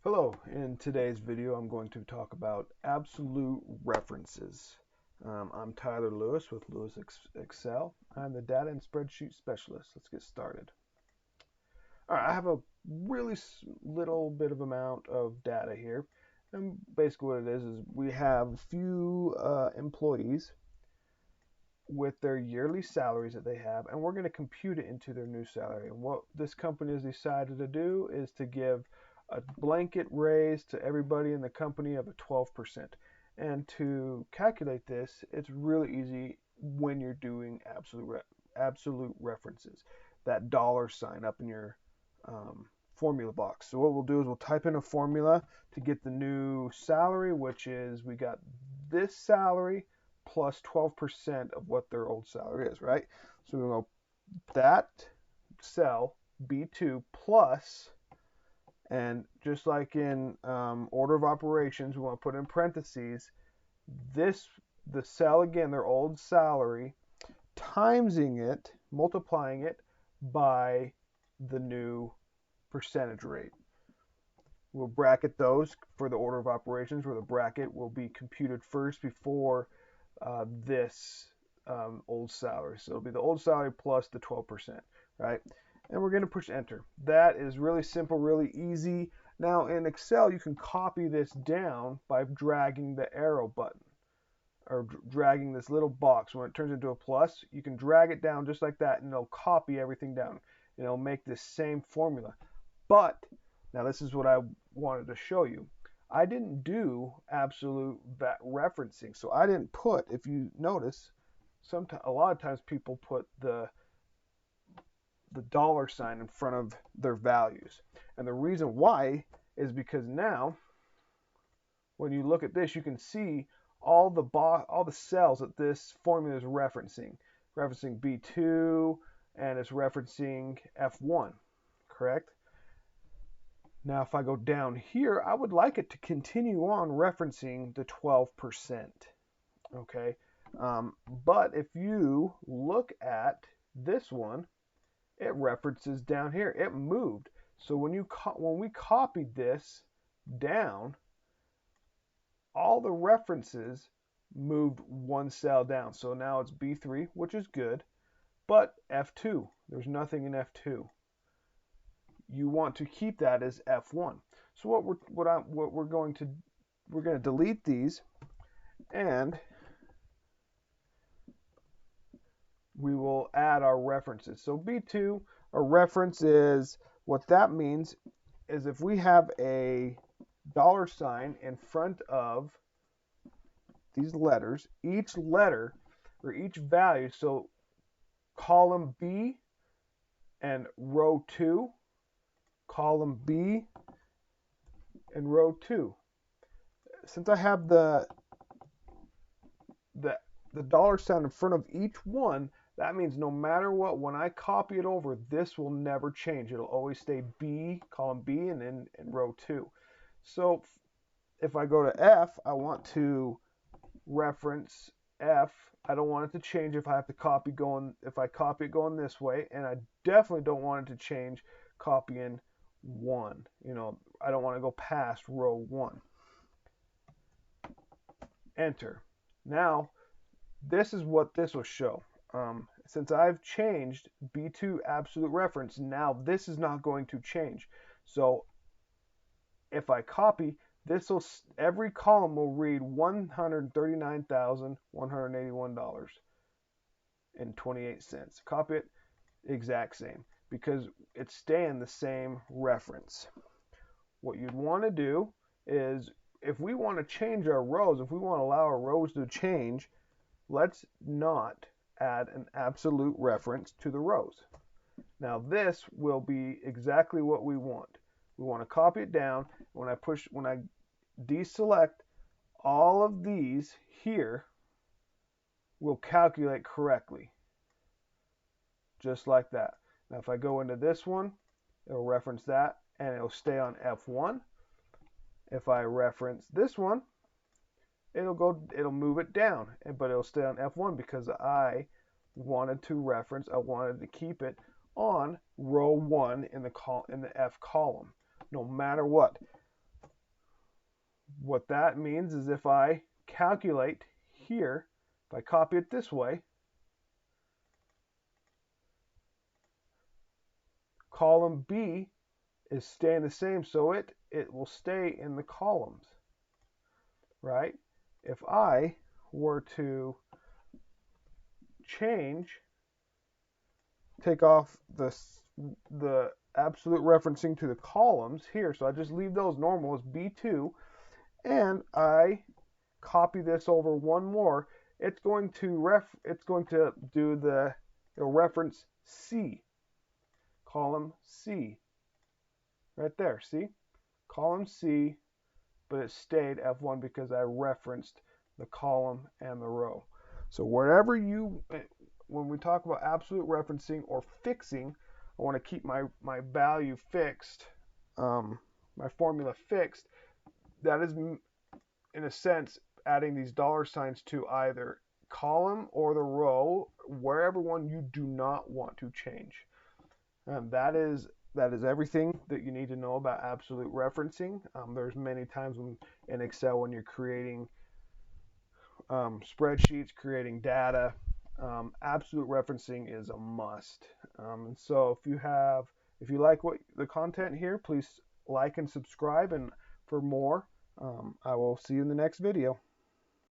Hello, in today's video I'm going to talk about absolute references. I'm Tyler Lewis with Lewis Excel. I'm the data and spreadsheet specialist. Let's get started. All right, I have a really little bit of amount of data here. And basically what it is we have a few employees with their yearly salaries that they have, and we're going to compute it into their new salary. And what this company has decided to do is to give a blanket raise to everybody in the company of a 12%. And to calculate this, it's really easy when you're doing absolute references. That dollar sign up in your formula box. So what we'll do is we'll type in a formula to get the new salary, which is we got this salary plus 12% of what their old salary is, right? So we're going to go that cell B2 plus, and just like in order of operations, we want to put in parentheses the cell again, their old salary, timesing it, multiplying it by the new percentage rate. We'll bracket those for the order of operations, where the bracket will be computed first before this old salary. So it'll be the old salary plus the 12%, right? And we're going to push enter. That is really simple, really easy. Now in Excel, you can copy this down by dragging the arrow button or dragging this little box. When it turns into a plus, you can drag it down just like that, and it'll copy everything down. And it'll make this same formula. But now this is what I wanted to show you. I didn't do absolute referencing, so I didn't put, if you notice, a lot of times people put the dollar sign in front of their values. And the reason why is because now when you look at this, you can see all the cells that this formula is referencing B2, and it's referencing F1, correct? Now if I go down here, I would like it to continue on referencing the 12%, okay? But if you look at this one, it references down here. It moved. So when we copied this down, all the references moved one cell down. So now it's B3, which is good, but F2, there's nothing in F2. You want to keep that as F1. So we're going to delete these, and we will add our references. So B2, a reference is, what that means is if we have a dollar sign in front of these letters, each letter or each value, so column B and row 2, column B and row 2. Since I have the dollar sign in front of each one, that means no matter what, when I copy it over, this will never change. It'll always stay B, column B, and in row 2. So if I go to F, I want to reference F. I don't want it to change if I copy it going this way, and I definitely don't want it to change copying 1. I don't want to go past row 1. Enter. Now, this is what this will show. Since I've changed B2 absolute reference, now this is not going to change. So if I copy, every column will read $139,181.28. Copy it, exact same, because it's staying the same reference. What you'd want to do is, if we want to change our rows, if we want to allow our rows to change, let's not add an absolute reference to the rows. Now this will be exactly what we want. We want to copy it down. When I deselect, all of these here will calculate correctly. Just like that. Now if I go into this one, it'll reference that and it'll stay on F1. If I reference this one, it'll move it down, but it'll stay on F1 because I wanted to keep it on row 1 in the F column, no matter what. What that means is if I calculate here, if I copy it this way, column B is staying the same, so it will stay in the columns, right? If I were to take off the absolute referencing to the columns here, so I just leave those normal as B2, and I copy this over one more, it's going to do the, it'll reference C, column C, right there, see? Column C, but it stayed F1 because I referenced the column and the row. So wherever when we talk about absolute referencing or fixing, I want to keep my value fixed, my formula fixed. That is, in a sense, adding these dollar signs to either column or the row, wherever one you do not want to change. That is everything that you need to know about absolute referencing. There's many times in Excel when you're creating spreadsheets, creating data, absolute referencing is a must. And so if you like the content here, please like and subscribe. And for more, I will see you in the next video.